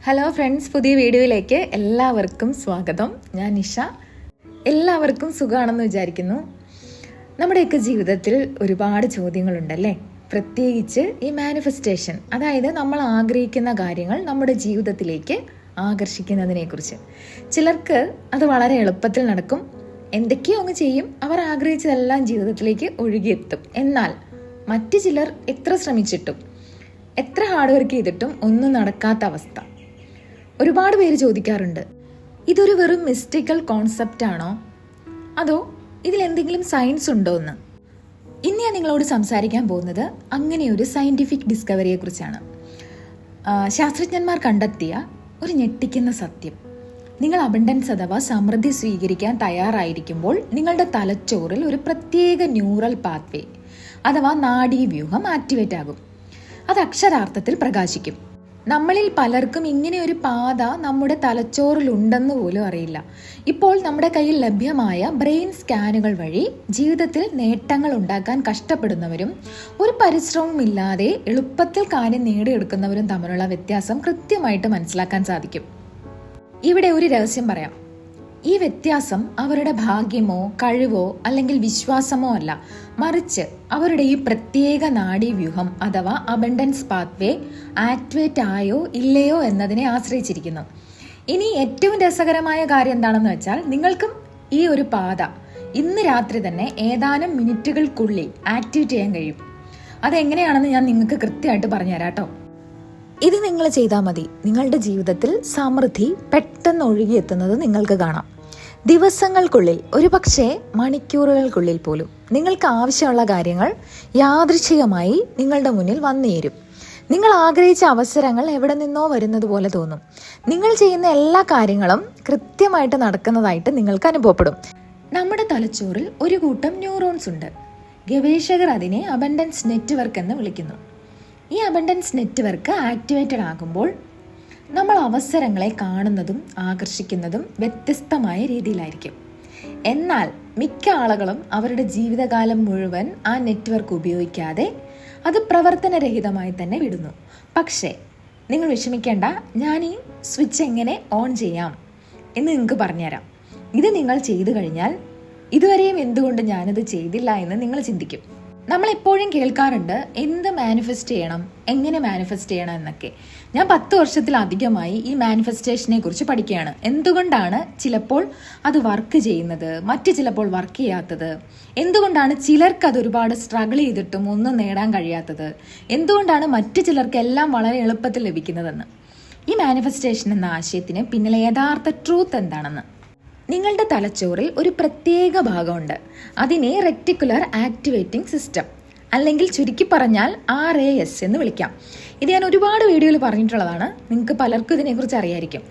Hello friends, പുതിയ വീഡിയോയിലേക്ക് എല്ലാവർക്കും സ്വാഗതം. ഞാൻ നിഷ. എല്ലാവർക്കും സുഖമാണെന്ന് വിചാരിക്കുന്നു. നമ്മുടെയൊക്കെ ജീവിതത്തിൽ ഒരുപാട് ചോദ്യങ്ങളുണ്ടല്ലേ, പ്രത്യേകിച്ച് ഈ മാനിഫെസ്റ്റേഷൻ, അതായത് നമ്മൾ ആഗ്രഹിക്കുന്ന കാര്യങ്ങൾ നമ്മുടെ ജീവിതത്തിലേക്ക് ആകർഷിക്കുന്നതിനെക്കുറിച്ച്. ചിലർക്ക് അത് വളരെ എളുപ്പത്തിൽ നടക്കും, എന്തൊക്കെയോ അങ്ങ് ചെയ്യും, അവർ ആഗ്രഹിച്ചതെല്ലാം ജീവിതത്തിലേക്ക് ഒഴുകിയെത്തും. എന്നാൽ മറ്റു ചിലർ എത്ര ശ്രമിച്ചിട്ടും എത്ര ഹാർഡ് വർക്ക് ചെയ്തിട്ടും ഒന്നും നടക്കാത്ത അവസ്ഥ. ഒരുപാട് പേര് ചോദിക്കാറുണ്ട്, ഇതൊരു വെറും മിസ്റ്റിക്കൽ കോൺസെപ്റ്റ് ആണോ, അതോ ഇതിലെന്തെങ്കിലും സയൻസ് ഉണ്ടോ എന്ന്. ഇന്ന് ഞാൻ നിങ്ങളോട് സംസാരിക്കാൻ പോകുന്നത് അങ്ങനെ ഒരു സയൻറ്റിഫിക് ഡിസ്കവറിയെ കുറിച്ചാണ്. ശാസ്ത്രജ്ഞന്മാർ കണ്ടെത്തിയ ഒരു ഞെട്ടിക്കുന്ന സത്യം. നിങ്ങൾ അബണ്ടൻസ് അഥവാ സമൃദ്ധി സ്വീകരിക്കാൻ തയ്യാറായിരിക്കുമ്പോൾ നിങ്ങളുടെ തലച്ചോറിൽ ഒരു പ്രത്യേക ന്യൂറൽ പാത്വേ അഥവാ നാഡീവ്യൂഹം ആക്ടിവേറ്റ് ആകും. അത് അക്ഷരാർത്ഥത്തിൽ പ്രകാശിക്കും. നമ്മളിൽ പലർക്കും ഇങ്ങനെ ഒരു പാത നമ്മുടെ തലച്ചോറിൽ ഉണ്ടെന്ന് പോലും അറിയില്ല. ഇപ്പോൾ നമ്മുടെ കയ്യിൽ ലഭ്യമായ ബ്രെയിൻ സ്കാനുകൾ വഴി ജീവിതത്തിൽ നേട്ടങ്ങൾ ഉണ്ടാക്കാൻ കഷ്ടപ്പെടുന്നവരും ഒരു പരിശ്രമവും ഇല്ലാതെ എളുപ്പത്തിൽ കാര്യം നേടിയെടുക്കുന്നവരും തമ്മിലുള്ള വ്യത്യാസം കൃത്യമായിട്ട് മനസ്സിലാക്കാൻ സാധിക്കും. ഇവിടെ ഒരു രഹസ്യം പറയാം. ഈ വ്യത്യാസം അവരുടെ ഭാഗ്യമോ കഴിവോ അല്ലെങ്കിൽ വിശ്വാസമോ അല്ല, മറിച്ച് അവരുടെ ഈ പ്രത്യേക നാഡീവ്യൂഹം അഥവാ അബണ്ടൻസ് പാത്വേ ആക്ടിവേറ്റ് ആയോ ഇല്ലയോ എന്നതിനെ ആശ്രയിച്ചിരിക്കുന്നു. ഇനി ഏറ്റവും രസകരമായ കാര്യം എന്താണെന്ന് വെച്ചാൽ, നിങ്ങൾക്കും ഈ ഒരു പാത ഇന്ന് രാത്രി തന്നെ ഏതാനും മിനിറ്റുകൾക്കുള്ളിൽ ആക്ടിവേറ്റ് ചെയ്യാൻ കഴിയും. അതെങ്ങനെയാണെന്ന് ഞാൻ നിങ്ങൾക്ക് കൃത്യമായിട്ട് പറഞ്ഞുതരാം കേട്ടോ. ഇത് നിങ്ങൾ ചെയ്താൽ മതി, നിങ്ങളുടെ ജീവിതത്തിൽ സമൃദ്ധി പെട്ടെന്ന് ഒഴുകിയെത്തുന്നത് നിങ്ങൾക്ക് കാണാം. ദിവസങ്ങൾക്കുള്ളിൽ, ഒരു പക്ഷേ മണിക്കൂറുകൾക്കുള്ളിൽ പോലും നിങ്ങൾക്ക് ആവശ്യമുള്ള കാര്യങ്ങൾ യാദൃച്ഛികമായി നിങ്ങളുടെ മുന്നിൽ വന്നുചേരും. നിങ്ങൾ ആഗ്രഹിച്ച അവസരങ്ങൾ എവിടെ നിന്നോ വരുന്നത് പോലെ തോന്നും. നിങ്ങൾ ചെയ്യുന്ന എല്ലാ കാര്യങ്ങളും കൃത്യമായിട്ട് നടക്കുന്നതായിട്ട് നിങ്ങൾക്ക് അനുഭവപ്പെടും. നമ്മുടെ തലച്ചോറിൽ ഒരു കൂട്ടം ന്യൂറോൺസ് ഉണ്ട്. ഗവേഷകർ അതിനെ അബണ്ടൻസ് നെറ്റ്വർക്ക് എന്ന് വിളിക്കുന്നു. ഈ അബണ്ടൻസ് നെറ്റ്വർക്ക് ആക്ടിവേറ്റഡ് ആകുമ്പോൾ നമ്മൾ അവസരങ്ങളെ കാണുന്നതും ആകർഷിക്കുന്നതും വ്യത്യസ്തമായ രീതിയിലായിരിക്കും. എന്നാൽ മിക്ക ആളുകളും അവരുടെ ജീവിതകാലം മുഴുവൻ ആ നെറ്റ്വർക്ക് ഉപയോഗിക്കാതെ അത് പ്രവർത്തനരഹിതമായി തന്നെ വിടുന്നു. പക്ഷേ നിങ്ങൾ വിഷമിക്കേണ്ട, ഞാൻ ഈ സ്വിച്ച് എങ്ങനെ ഓൺ ചെയ്യാം എന്ന് നിങ്ങൾക്ക് പറഞ്ഞുതരാം. ഇത് നിങ്ങൾ ചെയ്തു കഴിഞ്ഞാൽ ഇതുവരെയും എന്തുകൊണ്ട് ഞാനത് ചെയ്തില്ല എന്ന് നിങ്ങൾ ചിന്തിക്കും. നമ്മൾ എപ്പോഴും കേൾക്കാറുണ്ട്, എന്ത് മാനിഫെസ്റ്റ് ചെയ്യണം, എങ്ങനെ മാനിഫെസ്റ്റ് ചെയ്യണം എന്നൊക്കെ. ഞാൻ 10 വർഷത്തിലധികമായി ഈ മാനിഫെസ്റ്റേഷനെ കുറിച്ച് പഠിക്കുകയാണ്. എന്തുകൊണ്ടാണ് ചിലപ്പോൾ അത് വർക്ക് ചെയ്യുന്നത്, മറ്റു ചിലപ്പോൾ വർക്ക് ചെയ്യാത്തത്, എന്തുകൊണ്ടാണ് ചിലർക്ക് അത് ഒരുപാട് സ്ട്രഗിൾ ചെയ്തിട്ടും ഒന്നും നേടാൻ കഴിയാത്തത്, എന്തുകൊണ്ടാണ് മറ്റു ചിലർക്ക് എല്ലാം വളരെ എളുപ്പത്തിൽ ലഭിക്കുന്നതെന്ന്. ഈ മാനിഫെസ്റ്റേഷൻ എന്ന ആശയത്തിന് പിന്നിലെ യഥാർത്ഥ ട്രൂത്ത് എന്താണെന്ന്. നിങ്ങളുടെ തലച്ചോറിൽ ഒരു പ്രത്യേക ഭാഗമുണ്ട്. അതിനെ റെക്ടിക്കുലർ ആക്ടിവേറ്റിംഗ് സിസ്റ്റം, അല്ലെങ്കിൽ ചുരുക്കി പറഞ്ഞാൽ RAS എന്ന് വിളിക്കാം. ഇത് ഞാൻ ഒരുപാട് വീഡിയോയിൽ പറഞ്ഞിട്ടുള്ളതാണ്, നിങ്ങൾക്ക് പലർക്കും ഇതിനെക്കുറിച്ച് അറിയായിരിക്കും.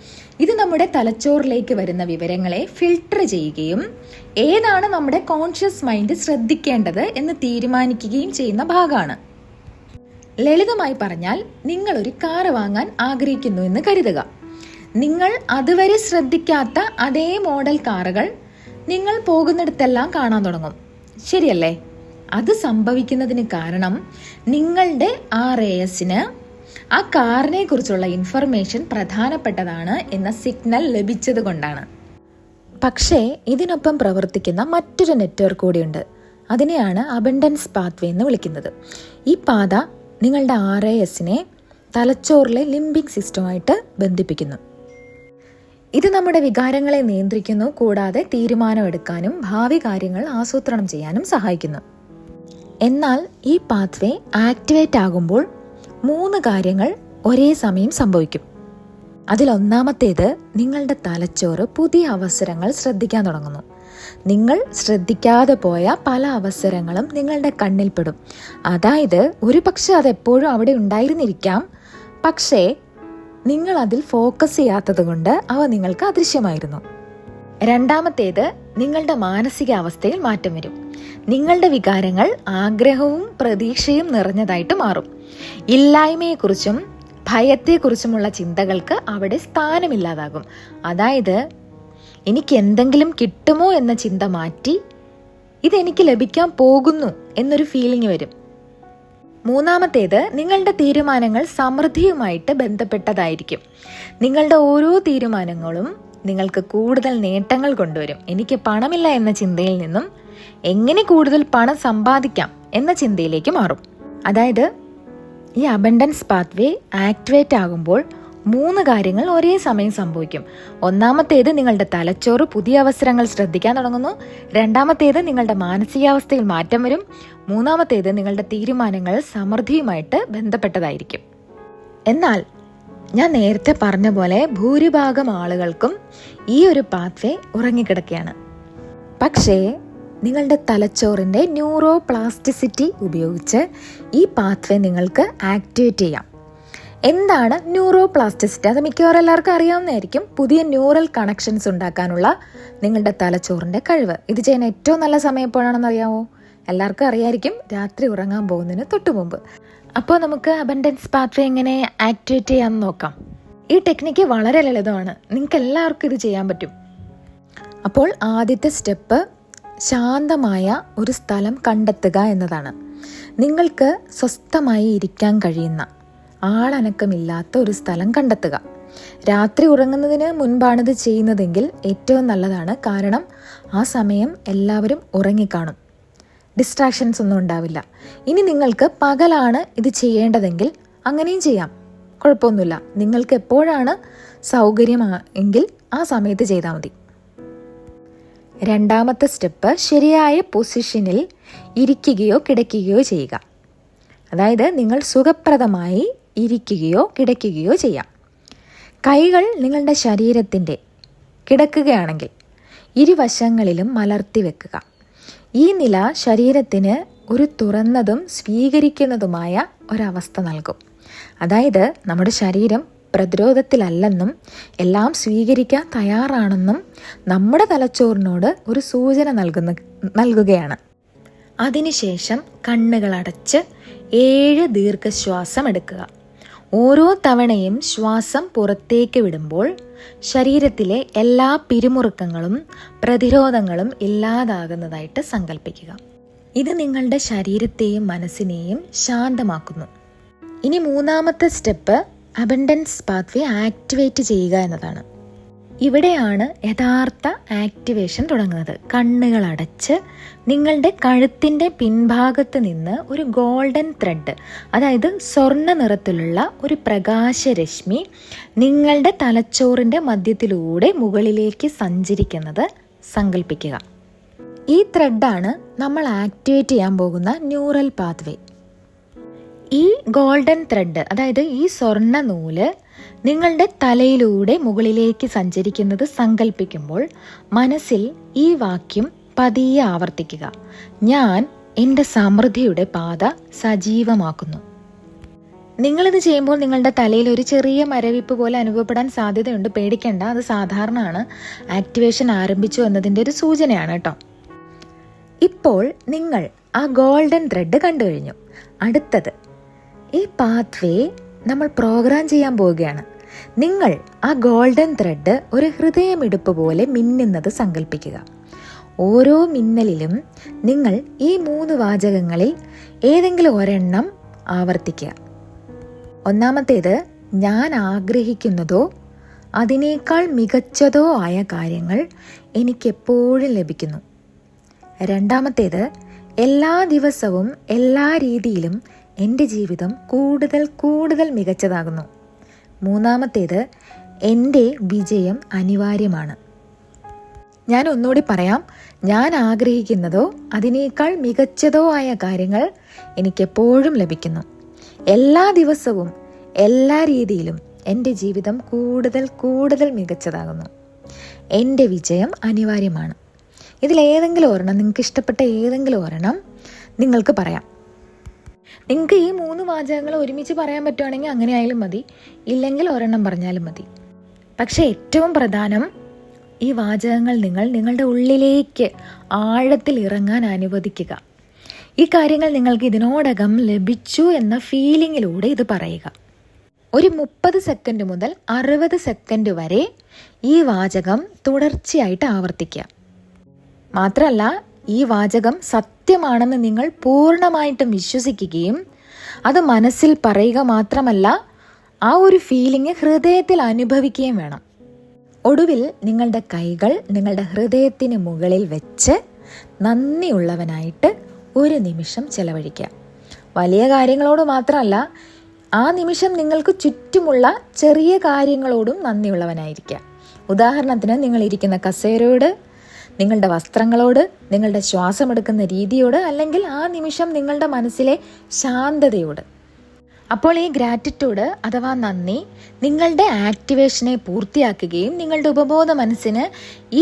ഇത് നമ്മുടെ തലച്ചോറിലേക്ക് വരുന്ന വിവരങ്ങളെ ഫിൽട്ടർ ചെയ്യുകയും ഏതാണ് നമ്മുടെ കോൺഷ്യസ് മൈൻഡ് ശ്രദ്ധിക്കേണ്ടത് എന്ന് തീരുമാനിക്കുകയും ചെയ്യുന്ന ഭാഗമാണ്. ലളിതമായി പറഞ്ഞാൽ, നിങ്ങളൊരു കാറ് വാങ്ങാൻ ആഗ്രഹിക്കുന്നു എന്ന് കരുതുക. നിങ്ങൾ അതുവരെ ശ്രദ്ധിക്കാത്ത അതേ മോഡൽ കാറുകൾ നിങ്ങൾ പോകുന്നിടത്തെല്ലാം കാണാൻ തുടങ്ങും, ശരിയല്ലേ? അത് സംഭവിക്കുന്നതിന് കാരണം നിങ്ങളുടെ RASന് ആ കാറിനെ കുറിച്ചുള്ള ഇൻഫർമേഷൻ പ്രധാനപ്പെട്ടതാണ് എന്ന സിഗ്നൽ ലഭിച്ചത് കൊണ്ടാണ്. പക്ഷേ ഇതിനൊപ്പം പ്രവർത്തിക്കുന്ന മറ്റൊരു നെറ്റ്വർക്ക് കൂടിയുണ്ട്. അതിനെയാണ് അബണ്ടൻസ് പാത്വേ എന്ന് വിളിക്കുന്നത്. ഈ പാത നിങ്ങളുടെ RASനെ തലച്ചോറിലെ ലിംബിക് സിസ്റ്റവുമായിട്ട് ബന്ധിപ്പിക്കുന്നു. ഇത് നമ്മുടെ വികാരങ്ങളെ നിയന്ത്രിക്കുന്നു, കൂടാതെ തീരുമാനമെടുക്കാനും ഭാവി കാര്യങ്ങൾ ആസൂത്രണം ചെയ്യാനും സഹായിക്കുന്നു. എന്നാൽ ഈ പാത്വേ ആക്ടിവേറ്റ് ആകുമ്പോൾ 3 കാര്യങ്ങൾ ഒരേ സമയം സംഭവിക്കും. അതിലൊന്നാമത്തേത്, നിങ്ങളുടെ തലച്ചോറ് പുതിയ അവസരങ്ങൾ ശ്രദ്ധിക്കാൻ തുടങ്ങുന്നു. നിങ്ങൾ ശ്രദ്ധിക്കാതെ പോയ പല അവസരങ്ങളും നിങ്ങളുടെ കണ്ണിൽപ്പെടും. അതായത് ഒരു പക്ഷെ അതെപ്പോഴും അവിടെ ഉണ്ടായിരുന്നിരിക്കാം, പക്ഷേ നിങ്ങൾ അതിൽ ഫോക്കസ് ചെയ്യാത്തത് കൊണ്ട് അവ നിങ്ങൾക്ക് അദൃശ്യമായിരുന്നു. രണ്ടാമത്തേത്, നിങ്ങളുടെ മാനസികാവസ്ഥയിൽ മാറ്റം വരും. നിങ്ങളുടെ വികാരങ്ങൾ ആഗ്രഹവും പ്രതീക്ഷയും നിറഞ്ഞതായിട്ട് മാറും. ഇല്ലായ്മയെക്കുറിച്ചും ഭയത്തെക്കുറിച്ചുമുള്ള ചിന്തകൾക്ക് അവിടെ സ്ഥാനമില്ലാതാകും. അതായത് എനിക്ക് എന്തെങ്കിലും കിട്ടുമോ എന്ന ചിന്ത മാറ്റി ഇതെനിക്ക് ലഭിക്കാൻ പോകുന്നു എന്നൊരു ഫീലിംഗ് വരും. മൂന്നാമത്തേത്, നിങ്ങളുടെ തീരുമാനങ്ങൾ സമൃദ്ധിയുമായിട്ട് ബന്ധപ്പെട്ടതായിരിക്കും. നിങ്ങളുടെ ഓരോ തീരുമാനങ്ങളും നിങ്ങൾക്ക് കൂടുതൽ നേട്ടങ്ങൾ കൊണ്ടുവരും. എനിക്ക് പണമില്ല എന്ന ചിന്തയിൽ നിന്നും എങ്ങനെ കൂടുതൽ പണം സമ്പാദിക്കാം എന്ന ചിന്തയിലേക്ക് മാറും. അതായത് ഈ അബണ്ടൻസ് പാത്വേ ആക്ടിവേറ്റ് ആകുമ്പോൾ 3 കാര്യങ്ങൾ ഒരേ സമയം സംഭവിക്കും. ഒന്നാമത്തേത്, നിങ്ങളുടെ തലച്ചോറ് പുതിയ അവസരങ്ങൾ ശ്രദ്ധിക്കാൻ തുടങ്ങുന്നു. രണ്ടാമത്തേത്, നിങ്ങളുടെ മാനസികാവസ്ഥയിൽ മാറ്റം വരും. മൂന്നാമത്തേത്, നിങ്ങളുടെ തീരുമാനങ്ങൾ സമൃദ്ധിയുമായിട്ട് ബന്ധപ്പെട്ടതായിരിക്കും. എന്നാൽ ഞാൻ നേരത്തെ പറഞ്ഞ പോലെ ഭൂരിഭാഗം ആളുകൾക്കും ഈ ഒരു പാത്വേ ഉറങ്ങിക്കിടക്കുകയാണ്. പക്ഷേ നിങ്ങളുടെ തലച്ചോറിൻ്റെ ന്യൂറോ പ്ലാസ്റ്റിസിറ്റി ഉപയോഗിച്ച് ഈ പാത്വേ നിങ്ങൾക്ക് ആക്ടിവേറ്റ് ചെയ്യാം. എന്താണ് ന്യൂറോ പ്ലാസ്റ്റിസിറ്റി? അത് മിക്കവാറും എല്ലാവർക്കും അറിയാവുന്നതായിരിക്കും. പുതിയ ന്യൂറൽ കണക്ഷൻസ് ഉണ്ടാക്കാനുള്ള നിങ്ങളുടെ തലച്ചോറിൻ്റെ കഴിവ്. ഇത് ചെയ്യാൻ ഏറ്റവും നല്ല സമയം എപ്പോഴാണെന്ന് അറിയാമോ? എല്ലാവർക്കും അറിയായിരിക്കും, രാത്രി ഉറങ്ങാൻ പോകുന്നതിന് തൊട്ട് മുമ്പ്. അപ്പോൾ നമുക്ക് അബണ്ടൻസ് പാത്വേ എങ്ങനെ ആക്ടിവേറ്റ് ചെയ്യാമെന്ന് നോക്കാം. ഈ ടെക്നിക്ക് വളരെ ലളിതമാണ്, നിങ്ങൾക്ക് എല്ലാവർക്കും ഇത് ചെയ്യാൻ പറ്റും. അപ്പോൾ ആദ്യത്തെ സ്റ്റെപ്പ്, ശാന്തമായ ഒരു സ്ഥലം കണ്ടെത്തുക എന്നതാണ്. നിങ്ങൾക്ക് സ്വസ്ഥമായി ഇരിക്കാൻ കഴിയുന്ന, ആളനക്കമില്ലാത്ത ഒരു സ്ഥലം കണ്ടെത്തുക. രാത്രി ഉറങ്ങുന്നതിന് മുൻപാണിത് ചെയ്യുന്നതെങ്കിൽ ഏറ്റവും നല്ലതാണ്. കാരണം ആ സമയം എല്ലാവരും ഉറങ്ങിക്കാണും, ഡിസ്ട്രാക്ഷൻസ് ഒന്നും ഉണ്ടാവില്ല. ഇനി നിങ്ങൾക്ക് പകലാണ് ഇത് ചെയ്യേണ്ടതെങ്കിൽ അങ്ങനെയും ചെയ്യാം, കുഴപ്പമൊന്നുമില്ല. നിങ്ങൾക്ക് എപ്പോഴാണ് സൗകര്യമെങ്കിൽ ആ സമയത്ത് ചെയ്താൽ മതി. രണ്ടാമത്തെ സ്റ്റെപ്പ്, ശരിയായ പൊസിഷനിൽ ഇരിക്കുകയോ കിടക്കുകയോ ചെയ്യുക. അതായത് നിങ്ങൾ സുഖപ്രദമായി ഇരിക്കുകയോ കിടക്കുകയോ ചെയ്യാം. കൈകൾ നിങ്ങളുടെ ശരീരത്തിൻ്റെ കിടക്കുകയാണെങ്കിൽ ഇരുവശങ്ങളിലും മലർത്തി വെക്കുക. ഈ നില ശരീരത്തിന് ഒരു തുറന്നതും സ്വീകരിക്കുന്നതുമായ ഒരവസ്ഥ നൽകും. അതായത് നമ്മുടെ ശരീരം പ്രതിരോധത്തിലല്ലെന്നും എല്ലാം സ്വീകരിക്കാൻ തയ്യാറാണെന്നും നമ്മുടെ തലച്ചോറിനോട് ഒരു സൂചന നൽകുകയാണ്. അതിനുശേഷം കണ്ണുകൾ അടച്ച് 7 ദീർഘശ്വാസം എടുക്കുക. ഓരോ തവണയും ശ്വാസം പുറത്തേക്ക് വിടുമ്പോൾ ശരീരത്തിലെ എല്ലാ പിരിമുറുക്കങ്ങളും പ്രതിരോധങ്ങളും ഇല്ലാതാകുന്നതായിട്ട് സങ്കല്പിക്കുക. ഇത് നിങ്ങളുടെ ശരീരത്തെയും മനസ്സിനെയും ശാന്തമാക്കുന്നു. ഇനി മൂന്നാമത്തെ സ്റ്റെപ്പ്, അബണ്ടൻസ് പാത്വേ ആക്ടിവേറ്റ് ചെയ്യുക എന്നതാണ്. ഇവിടെയാണ് യഥാർത്ഥ ആക്ടിവേഷൻ തുടങ്ങുന്നത്. കണ്ണുകൾ അടച്ച് നിങ്ങളുടെ കഴുത്തിൻ്റെ പിൻഭാഗത്ത് നിന്ന് ഒരു ഗോൾഡൻ ത്രെഡ്, അതായത് സ്വർണ്ണ നിറത്തിലുള്ള ഒരു പ്രകാശരശ്മി നിങ്ങളുടെ തലച്ചോറിൻ്റെ മധ്യത്തിലൂടെ മുകളിലേക്ക് സഞ്ചരിക്കുന്നത് സങ്കല്പിക്കുക. ഈ ത്രെഡാണ് നമ്മൾ ആക്ടിവേറ്റ് ചെയ്യാൻ പോകുന്ന ന്യൂറൽ പാത്വേ. ഈ ഗോൾഡൻ ത്രെഡ്, അതായത് ഈ സ്വർണ്ണ നൂല് നിങ്ങളുടെ തലയിലൂടെ മുകളിലേക്ക് സഞ്ചരിക്കുന്നത് സങ്കല്പിക്കുമ്പോൾ മനസ്സിൽ ഈ വാക്യം പതിയെ ആവർത്തിക്കുക: ഞാൻ എൻ്റെ സമൃദ്ധിയുടെ പാത സജീവമാക്കുന്നു. നിങ്ങളിത് ചെയ്യുമ്പോൾ നിങ്ങളുടെ തലയിൽ ഒരു ചെറിയ മരവിപ്പ് പോലെ അനുഭവപ്പെടാൻ സാധ്യതയുണ്ട്. പേടിക്കേണ്ട, അത് സാധാരണമാണ്. ആക്ടിവേഷൻ ആരംഭിച്ചു എന്നതിൻ്റെ ഒരു സൂചനയാണ് കേട്ടോ. ഇപ്പോൾ നിങ്ങൾ ആ ഗോൾഡൻ ത്രെഡ് കണ്ടു കഴിഞ്ഞു. അടുത്തത്, ഈ പാത്വേ നമ്മൾ പ്രോഗ്രാം ചെയ്യാൻ പോവുകയാണ്. നിങ്ങൾ ആ ഗോൾഡൻ ത്രെഡ് ഒരു ഹൃദയമിടിപ്പ് പോലെ മിന്നുന്നത് സങ്കല്പിക്കുക. ഓരോ മിന്നലിലും നിങ്ങൾ ഈ 3 വാചകങ്ങളിൽ ഏതെങ്കിലും ഒരെണ്ണം ആവർത്തിക്കുക. ഒന്നാമത്തേത്, ഞാൻ ആഗ്രഹിക്കുന്നതോ അതിനേക്കാൾ മികച്ചതോ ആയ കാര്യങ്ങൾ എനിക്കെപ്പോഴും ലഭിക്കുന്നു. രണ്ടാമത്തേത്, എല്ലാ ദിവസവും എല്ലാ രീതിയിലും എൻ്റെ ജീവിതം കൂടുതൽ മികച്ചതാകുന്നു. മൂന്നാമത്തേത്, എൻ്റെ വിജയം അനിവാര്യമാണ്. ഞാൻ ഒന്നുകൂടി പറയാം. ഞാൻ ആഗ്രഹിക്കുന്നതോ അതിനേക്കാൾ മികച്ചതോ ആയ കാര്യങ്ങൾ എനിക്കെപ്പോഴും ലഭിക്കുന്നു. എല്ലാ ദിവസവും എല്ലാ രീതിയിലും എൻ്റെ ജീവിതം കൂടുതൽ മികച്ചതാകുന്നു. എൻ്റെ വിജയം അനിവാര്യമാണ്. ഇതിലേതെങ്കിലും ഒരെണ്ണം, നിങ്ങൾക്ക് ഇഷ്ടപ്പെട്ട ഏതെങ്കിലും ഒരെണ്ണം നിങ്ങൾക്ക് പറയാം. നിങ്ങൾക്ക് ഈ 3 വാചകങ്ങൾ ഒരുമിച്ച് പറയാൻ പറ്റുവാണെങ്കിൽ അങ്ങനെ ആയാലും മതി, ഇല്ലെങ്കിൽ ഒരെണ്ണം പറഞ്ഞാലും മതി. പക്ഷേ ഏറ്റവും പ്രധാനം, ഈ വാചകങ്ങൾ നിങ്ങളുടെ ഉള്ളിലേക്ക് ആഴത്തിൽ ഇറങ്ങാൻ അനുവദിക്കുക. ഈ കാര്യങ്ങൾ നിങ്ങൾക്ക് ഇതിനോടകം ലഭിച്ചു എന്ന ഫീലിങ്ങിലൂടെ ഇത് പറയുക. ഒരു 30 സെക്കൻഡ് മുതൽ 60 സെക്കൻഡ് വരെ ഈ വാചകം തുടർച്ചയായിട്ട് ആവർത്തിക്കുക. മാത്രമല്ല, ഈ വാചകം സത്യമാണെന്ന് നിങ്ങൾ പൂർണ്ണമായിട്ടും വിശ്വസിക്കുകയും അത് മനസ്സിൽ പറയുക മാത്രമല്ല, ആ ഒരു ഫീലിംഗ് ഹൃദയത്തിൽ അനുഭവിക്കുകയും വേണം. ഒടുവിൽ നിങ്ങളുടെ കൈകൾ നിങ്ങളുടെ ഹൃദയത്തിന് മുകളിൽ വെച്ച് നന്ദിയുള്ളവനായിട്ട് ഒരു നിമിഷം ചെലവഴിക്കുക. വലിയ കാര്യങ്ങളോട് മാത്രമല്ല, ആ നിമിഷം നിങ്ങൾക്ക് ചുറ്റുമുള്ള ചെറിയ കാര്യങ്ങളോടും നന്ദിയുള്ളവനായിരിക്കുക. ഉദാഹരണത്തിന്, നിങ്ങൾ ഇരിക്കുന്ന കസേരയോട്, നിങ്ങളുടെ വസ്ത്രങ്ങളോട്, നിങ്ങളുടെ ശ്വാസമെടുക്കുന്ന രീതിയോട്, അല്ലെങ്കിൽ ആ നിമിഷം നിങ്ങളുടെ മനസ്സിലെ ശാന്തതയോട്. അപ്പോൾ ഈ ഗ്രാറ്റിറ്റ്യൂഡ് അഥവാ നന്ദി നിങ്ങളുടെ ആക്ടിവേഷനെ പൂർത്തിയാക്കുകയും നിങ്ങളുടെ ഉപബോധ മനസ്സിന്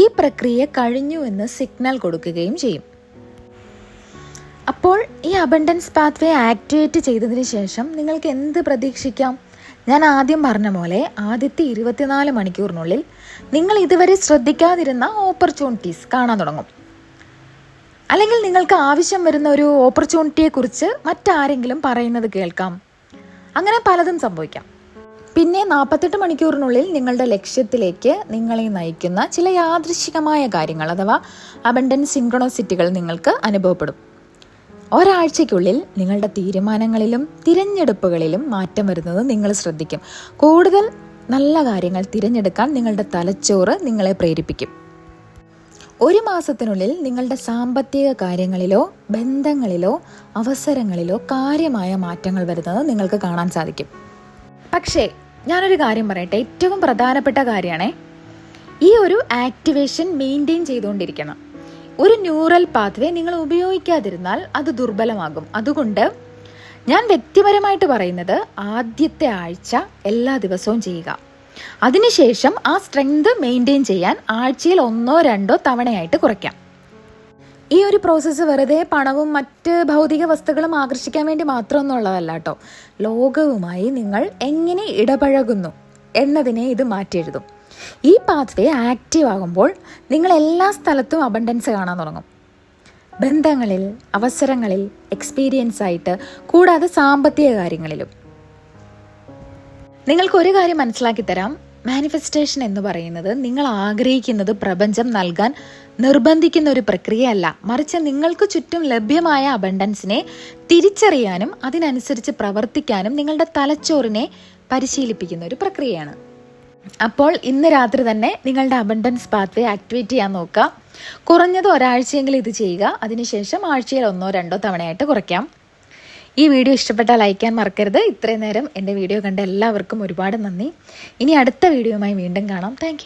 ഈ പ്രക്രിയ കഴിഞ്ഞു എന്ന് സിഗ്നൽ കൊടുക്കുകയും ചെയ്യും. അപ്പോൾ ഈ അബണ്ടൻസ് പാത്വേ ആക്ടിവേറ്റ് ചെയ്തതിന് ശേഷം നിങ്ങൾക്ക് എന്ത് പ്രതീക്ഷിക്കാം? ഞാൻ ആദ്യം പറഞ്ഞ പോലെ ആദ്യത്തെ 24 മണിക്കൂറിനുള്ളിൽ നിങ്ങൾ ഇതുവരെ ശ്രദ്ധിക്കാതിരുന്ന ഓപ്പർച്യൂണിറ്റീസ് കാണാൻ തുടങ്ങും. അല്ലെങ്കിൽ നിങ്ങൾക്ക് ആവശ്യം വരുന്ന ഒരു ഓപ്പർച്യൂണിറ്റിയെക്കുറിച്ച് മറ്റാരെങ്കിലും പറയുന്നത് കേൾക്കാം. അങ്ങനെ പലതും സംഭവിക്കാം. പിന്നെ 48 മണിക്കൂറിനുള്ളിൽ നിങ്ങളുടെ ലക്ഷ്യത്തിലേക്ക് നിങ്ങളെ നയിക്കുന്ന ചില യാദൃശ്ചികമായ കാര്യങ്ങൾ അഥവാ അബണ്ടൻസ് സിൻക്രണോസിറ്റികൾ നിങ്ങൾക്ക് അനുഭവപ്പെടും. ഒരാഴ്ചയ്ക്കുള്ളിൽ നിങ്ങളുടെ തീരുമാനങ്ങളിലും തിരഞ്ഞെടുപ്പുകളിലും മാറ്റം വരുന്നത് നിങ്ങൾ ശ്രദ്ധിക്കും. കൂടുതൽ നല്ല കാര്യങ്ങൾ തിരഞ്ഞെടുക്കാൻ നിങ്ങളുടെ തലച്ചോറ് നിങ്ങളെ പ്രേരിപ്പിക്കും. 1 മാസത്തിനുള്ളിൽ നിങ്ങളുടെ സാമ്പത്തിക കാര്യങ്ങളിലോ ബന്ധങ്ങളിലോ അവസരങ്ങളിലോ കാര്യമായ മാറ്റങ്ങൾ വരുന്നത് നിങ്ങൾക്ക് കാണാൻ സാധിക്കും. പക്ഷേ ഞാനൊരു കാര്യം പറയട്ടെ, ഏറ്റവും പ്രധാനപ്പെട്ട കാര്യമാണേ, ഈ ഒരു ആക്ടിവേഷൻ മെയിൻറ്റെയിൻ ചെയ്തുകൊണ്ടിരിക്കണം. ഒരു ന്യൂറൽ പാത്വേ നിങ്ങൾ ഉപയോഗിക്കാതിരുന്നാൽ അത് ദുർബലമാകും. അതുകൊണ്ട് ഞാൻ വ്യക്തിപരമായിട്ട് പറയുന്നത്, ആദ്യത്തെ ആഴ്ച എല്ലാ ദിവസവും ചെയ്യുക. അതിനുശേഷം ആ സ്ട്രെങ്ത് മെയിൻറ്റെയിൻ ചെയ്യാൻ ആഴ്ചയിൽ 1-2 തവണയായിട്ട് കുറയ്ക്കാം. ഈ ഒരു പ്രോസസ്സ് വെറുതെ പണവും മറ്റ് ഭൗതിക വസ്തുക്കളും ആകർഷിക്കാൻ വേണ്ടി മാത്രമൊന്നുള്ളതല്ല കേട്ടോ. ലോകവുമായി നിങ്ങൾ എങ്ങനെ ഇടപഴകുന്നു എന്നതിനെ ഇത് മാറ്റിയെഴുതും. ഈ പാത്വേ ആക്റ്റീവ് ആകുമ്പോൾ നിങ്ങൾ എല്ലാ സ്ഥലത്തും അബണ്ടൻസ് കാണാൻ തുടങ്ങും. ബന്ധങ്ങളിൽ, അവസരങ്ങളിൽ, എക്സ്പീരിയൻസ് ആയിട്ട്, കൂടാതെ സാമ്പത്തിക കാര്യങ്ങളിലും. നിങ്ങൾക്കൊരു കാര്യം മനസ്സിലാക്കി തരാം. മാനിഫെസ്റ്റേഷൻ എന്ന് പറയുന്നത് നിങ്ങൾ ആഗ്രഹിക്കുന്നത് പ്രപഞ്ചം നൽകാൻ നിർബന്ധിക്കുന്ന ഒരു പ്രക്രിയയല്ല, മറിച്ച് നിങ്ങൾക്ക് ചുറ്റും ലഭ്യമായ അബണ്ടൻസിനെ തിരിച്ചറിയാനും അതിനനുസരിച്ച് പ്രവർത്തിക്കാനും നിങ്ങളുടെ തലച്ചോറിനെ പരിശീലിപ്പിക്കുന്ന ഒരു പ്രക്രിയയാണ്. അപ്പോൾ ഇന്ന് രാത്രി തന്നെ നിങ്ങളുടെ അബണ്ടൻസ് പാത്വേ ആക്ടിവേറ്റ് ചെയ്യാൻ നോക്കുക. കുറഞ്ഞത് ഒരാഴ്ചയെങ്കിലും ഇത് ചെയ്യുക. അതിനുശേഷം ആഴ്ചയിൽ 1-2 തവണയായിട്ട് കുറയ്ക്കാം. ഈ വീഡിയോ ഇഷ്ടപ്പെട്ടാൽ ലൈക്ക് ചെയ്യാൻ മറക്കരുത്. ഇത്രയും നേരം എൻ്റെ വീഡിയോ കണ്ട എല്ലാവർക്കും ഒരുപാട് നന്ദി. ഇനി അടുത്ത വീഡിയോയുമായി വീണ്ടും കാണാം. താങ്ക്